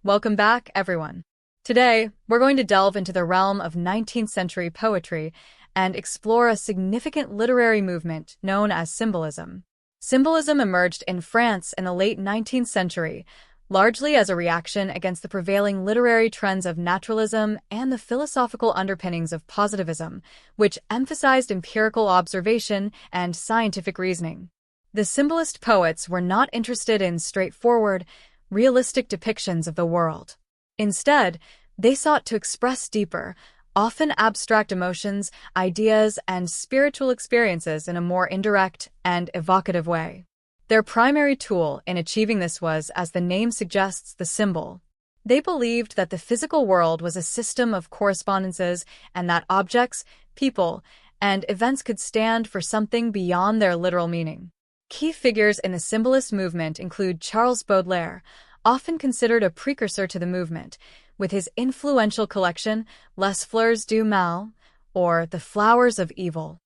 Welcome back, everyone. Today, we're going to delve into the realm of 19th century poetry and explore a significant literary movement known as symbolism. Symbolism emerged in France in the late 19th century, largely as a reaction against the prevailing literary trends of naturalism and the philosophical underpinnings of positivism, which emphasized empirical observation and scientific reasoning. The symbolist poets were not interested in straightforward, realistic depictions of the world. Instead, they sought to express deeper, often abstract emotions, ideas, and spiritual experiences in a more indirect and evocative way. Their primary tool in achieving this was, as the name suggests, the symbol. They believed that the physical world was a system of correspondences and that objects, people, and events could stand for something beyond their literal meaning. Key figures in the symbolist movement include Charles Baudelaire, often considered a precursor to the movement, with his influential collection Les Fleurs du Mal, or The Flowers of Evil.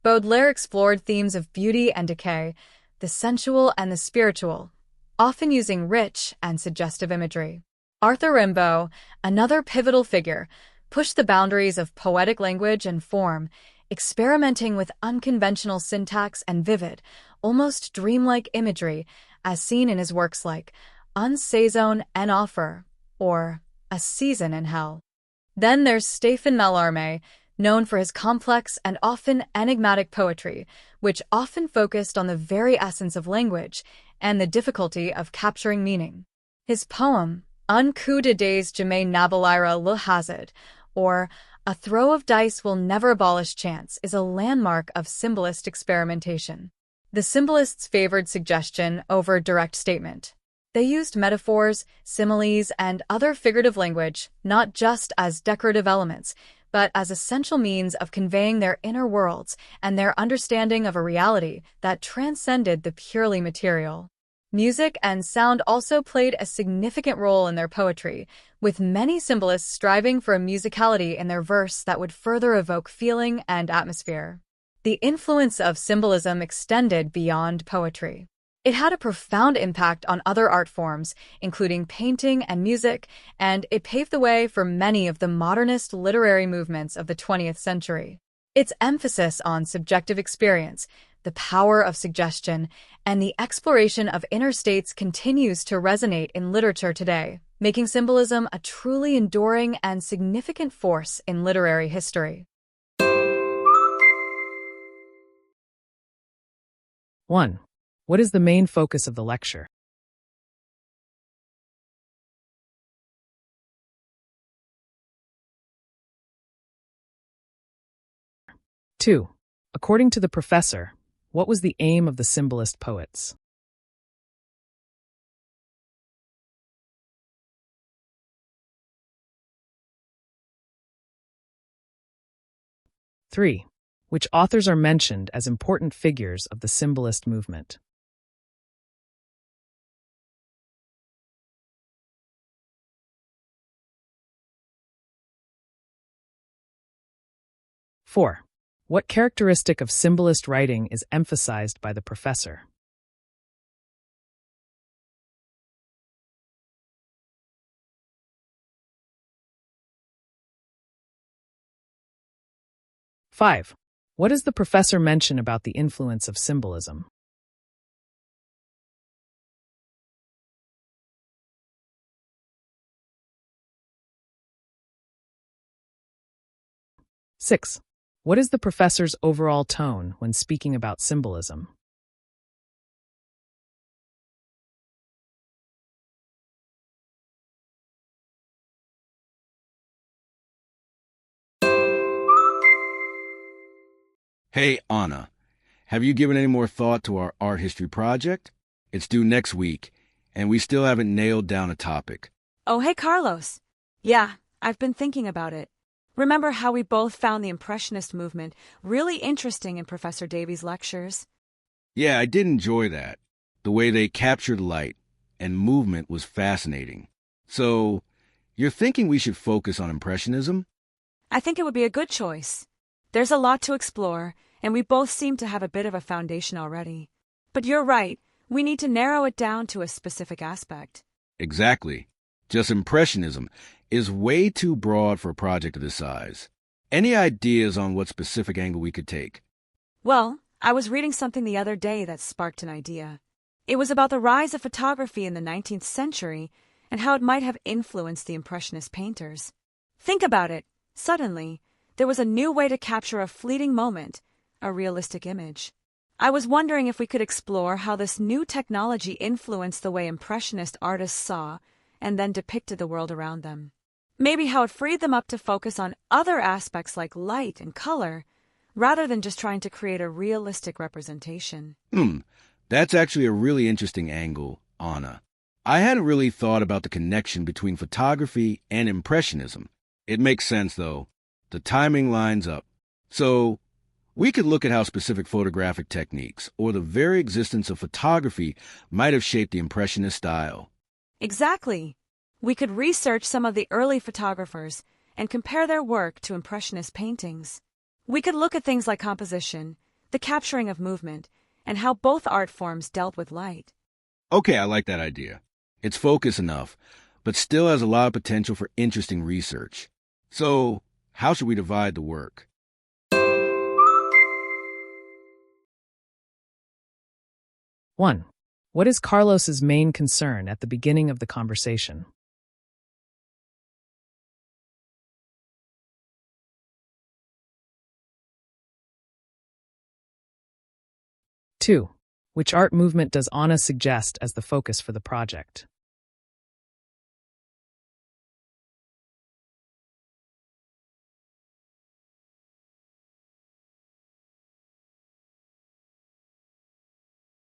Baudelaire explored themes of beauty and decay, the sensual and the spiritual, often using rich and suggestive imagery. Arthur Rimbaud, another pivotal figure, pushed the boundaries of poetic language and form, experimenting with unconventional syntax and vivid, almost dreamlike imagery, as seen in his works like Un Saison en Enfer, or A Season in Hell. Then there's Stéphane Mallarmé, known for his complex and often enigmatic poetry, which often focused on the very essence of language and the difficulty of capturing meaning. His poem, Un coup de dés jamais n'abolira le hasard, or A Throw of Dice Will Never Abolish Chance, is a landmark of symbolist experimentation. The symbolists favored suggestion over direct statement. They used metaphors, similes, and other figurative language not just as decorative elements, but as essential means of conveying their inner worlds and their understanding of a reality that transcended the purely material. Music and sound also played a significant role in their poetry, with many symbolists striving for a musicality in their verse that would further evoke feeling and atmosphere. The influence of symbolism extended beyond poetry. It had a profound impact on other art forms, including painting and music, and it paved the way for many of the modernist literary movements of the 20th century. Its emphasis on subjective experience, the power of suggestion, and the exploration of inner states continues to resonate in literature today, making symbolism a truly enduring and significant force in literary history. 1. What is the main focus of the lecture? 2. According to the professor, what was the aim of the symbolist poets? 3. Which authors are mentioned as important figures of the symbolist movement? 4. What characteristic of symbolist writing is emphasized by the professor? 5. What does the professor mention about the influence of symbolism? 6. What is the professor's overall tone when speaking about symbolism? 'Hey, Anna, have you given any more thought to our art history project? It's due next week, and we still haven't nailed down a topic. Oh, hey, Carlos. Yeah, I've been thinking about it. Remember how we both found the Impressionist movement really interesting in Professor Davies' lectures? Yeah, I did enjoy that. The way they captured light and movement was fascinating. So, you're thinking we should focus on Impressionism? I think it would be a good choice. There's a lot to explore, and we both seem to have a bit of a foundation already. But you're right, we need to narrow it down to a specific aspect. Exactly. Just impressionism is way too broad for a project of this size. Any ideas on what specific angle we could take? Well, I was reading something the other day that sparked an idea. It was about the rise of photography in the 19th century and how it might have influenced the Impressionist painters. Think about it. Suddenly, there was a new way to capture a fleeting moment, a realistic image. I was wondering if we could explore how this new technology influenced the way Impressionist artists saw and then depicted the world around them. Maybe how it freed them up to focus on other aspects like light and color, rather than just trying to create a realistic representation. That's actually a really interesting angle, Anna. I hadn't really thought about the connection between photography and Impressionism. It makes sense, though. The timing lines up. So, we could look at how specific photographic techniques, or the very existence of photography, might have shaped the Impressionist style. Exactly. We could research some of the early photographers and compare their work to Impressionist paintings. We could look at things like composition, the capturing of movement, and how both art forms dealt with light. Okay, I like that idea. It's focused enough, but still has a lot of potential for interesting research. So, how should we divide the work? One, what is Carlos's main concern at the beginning of the conversation? Two, which art movement does Anna suggest as the focus for the project?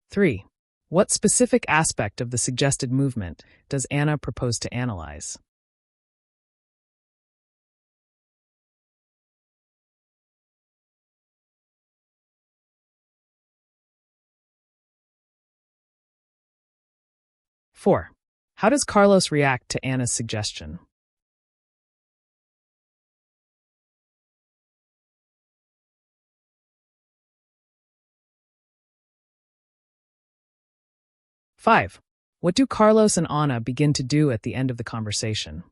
Three, what specific aspect of the suggested movement does Anna propose to analyze? Four, how does Carlos react to Anna's suggestion? Five, what do Carlos and Anna begin to do at the end of the conversation?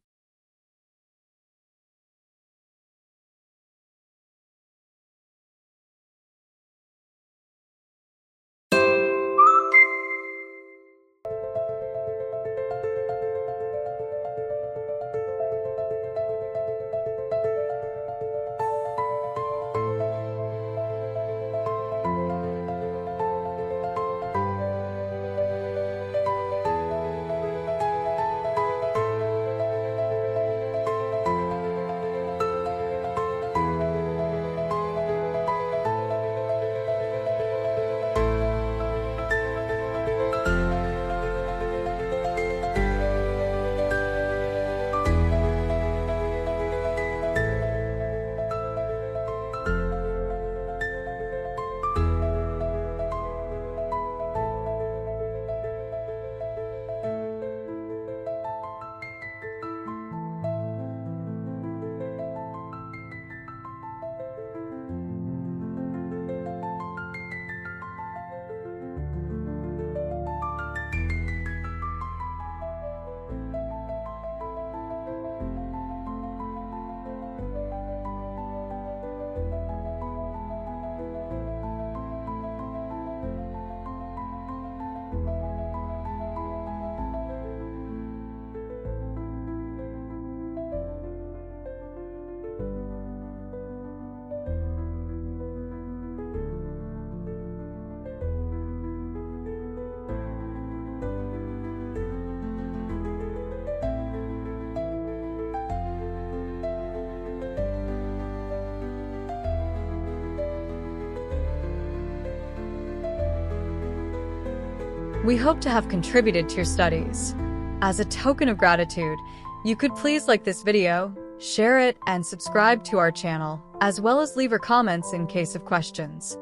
We hope to have contributed to your studies. As a token of gratitude, you could please like this video, share it, and subscribe to our channel, as well as leave your comments in case of questions.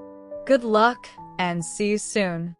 Good luck, and see you soon.